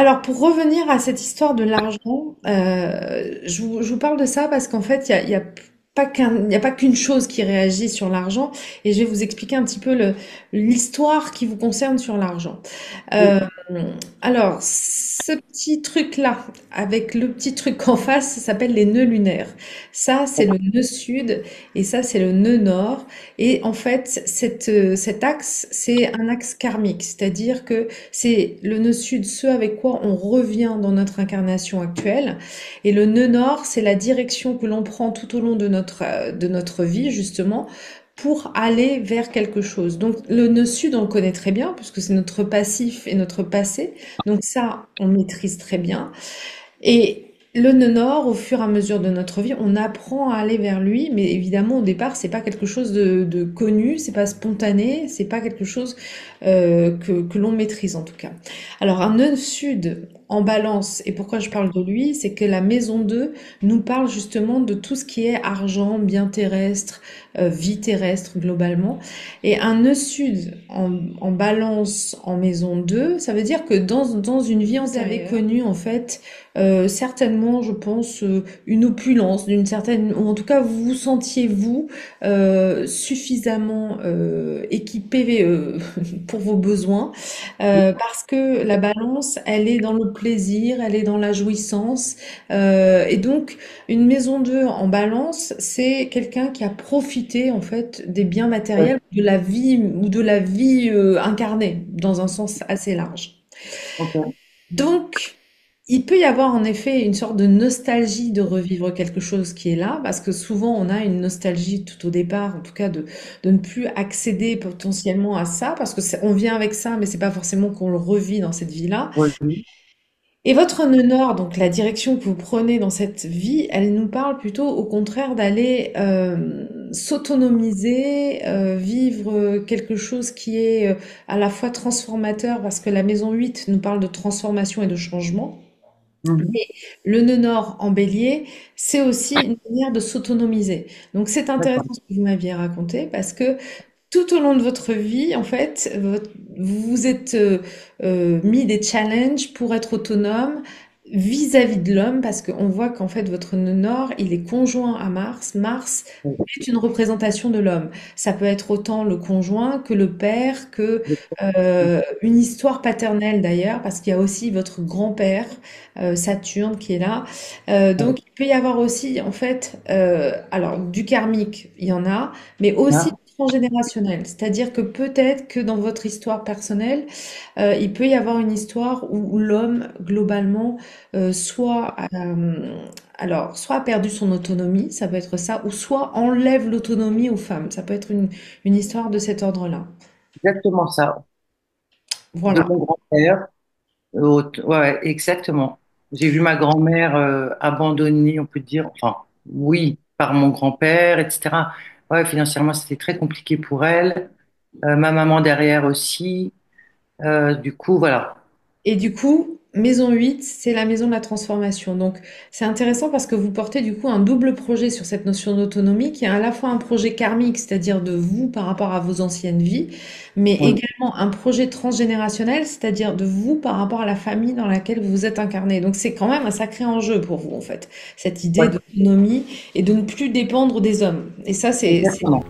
Alors, pour revenir à cette histoire de l'argent, je vous parle de ça parce qu'en fait, il y a pas qu'une chose qui réagit sur l'argent, et je vais vous expliquer un petit peu l'histoire qui vous concerne sur l'argent. Oui, Euh, alors, ce petit truc-là, avec le petit truc en face, ça s'appelle les nœuds lunaires. Ça, c'est le nœud sud, et ça, c'est le nœud nord. Et en fait, cet axe, c'est un axe karmique, c'est-à-dire que c'est le nœud sud, ce avec quoi on revient dans notre incarnation actuelle. Et le nœud nord, c'est la direction que l'on prend tout au long de notre vie, justement, pour aller vers quelque chose. Donc, le nœud sud, on le connaît très bien, puisque c'est notre passif et notre passé. Donc ça, on maîtrise très bien. Et le nœud nord, au fur et à mesure de notre vie, on apprend à aller vers lui, mais évidemment au départ, c'est pas quelque chose de connu, c'est pas spontané, c'est pas quelque chose que l'on maîtrise en tout cas. Alors un nœud sud en balance, et pourquoi je parle de lui, c'est que la maison 2 nous parle justement de tout ce qui est argent, bien terrestre, vie terrestre globalement. Et un nœud sud en balance en maison 2, ça veut dire que dans une vie antérieure, vous avez connu en fait certainement, je pense, une opulence d'une certaine, ou en tout cas, vous vous sentiez vous suffisamment équipé pour vos besoins, parce que la balance, elle est dans le plaisir, elle est dans la jouissance, et donc une maison 2 en balance, c'est quelqu'un qui a profité en fait des biens oui, matériels de la vie incarnée dans un sens assez large. ok. Donc, il peut y avoir en effet une sorte de nostalgie de revivre quelque chose qui est là, parce que souvent on a une nostalgie tout au départ, en tout cas de ne plus accéder potentiellement à ça, parce que on vient avec ça, mais c'est pas forcément qu'on le revit dans cette vie-là. Oui, oui, Et votre nœud nord, donc la direction que vous prenez dans cette vie, elle nous parle plutôt au contraire d'aller s'autonomiser, vivre quelque chose qui est à la fois transformateur, parce que la maison 8 nous parle de transformation et de changement. mhm, Le nœud nord en bélier, c'est aussi une manière de s'autonomiser. Donc c'est d'accord. intéressant ce que vous m'aviez raconté parce que tout au long de votre vie, en fait, vous vous êtes mis des challenges pour être autonome vis-à-vis de l'homme, parce qu'on voit qu'en fait votre nœud nord, il est conjoint à Mars. Mars Oui, est une représentation de l'homme. Ça peut être autant le conjoint que le père, que une histoire paternelle d'ailleurs, parce qu'il y a aussi votre grand-père, Saturne, qui est là. oui. Donc il peut y avoir aussi, en fait, alors du karmique, il y en a, mais aussi Ah, transgénérationnel. C'est-à-dire que peut-être que dans votre histoire personnelle, il peut y avoir une histoire où l'homme, globalement, soit a perdu son autonomie, ça peut être ça, ou soit enlève l'autonomie aux femmes. Ça peut être une histoire de cet ordre-là. exactement ça. De Voilà. mon grand-père. Ouais, ouais, exactement. J'ai vu ma grand-mère abandonnée, on peut dire, enfin, oui, par mon grand-père, etc. Ouais, financièrement, c'était très compliqué pour elle. Ma maman derrière aussi. Du coup, voilà. Et du coup, maison 8, c'est la maison de la transformation. Donc, c'est intéressant parce que vous portez du coup un double projet sur cette notion d'autonomie qui est à la fois un projet karmique, c'est-à-dire de vous par rapport à vos anciennes vies, mais Oui, également un projet transgénérationnel, c'est-à-dire de vous par rapport à la famille dans laquelle vous vous êtes incarné. Donc, c'est quand même un sacré enjeu pour vous, en fait, cette idée ouais, d'autonomie et de ne plus dépendre des hommes. Et ça, c'est exactement.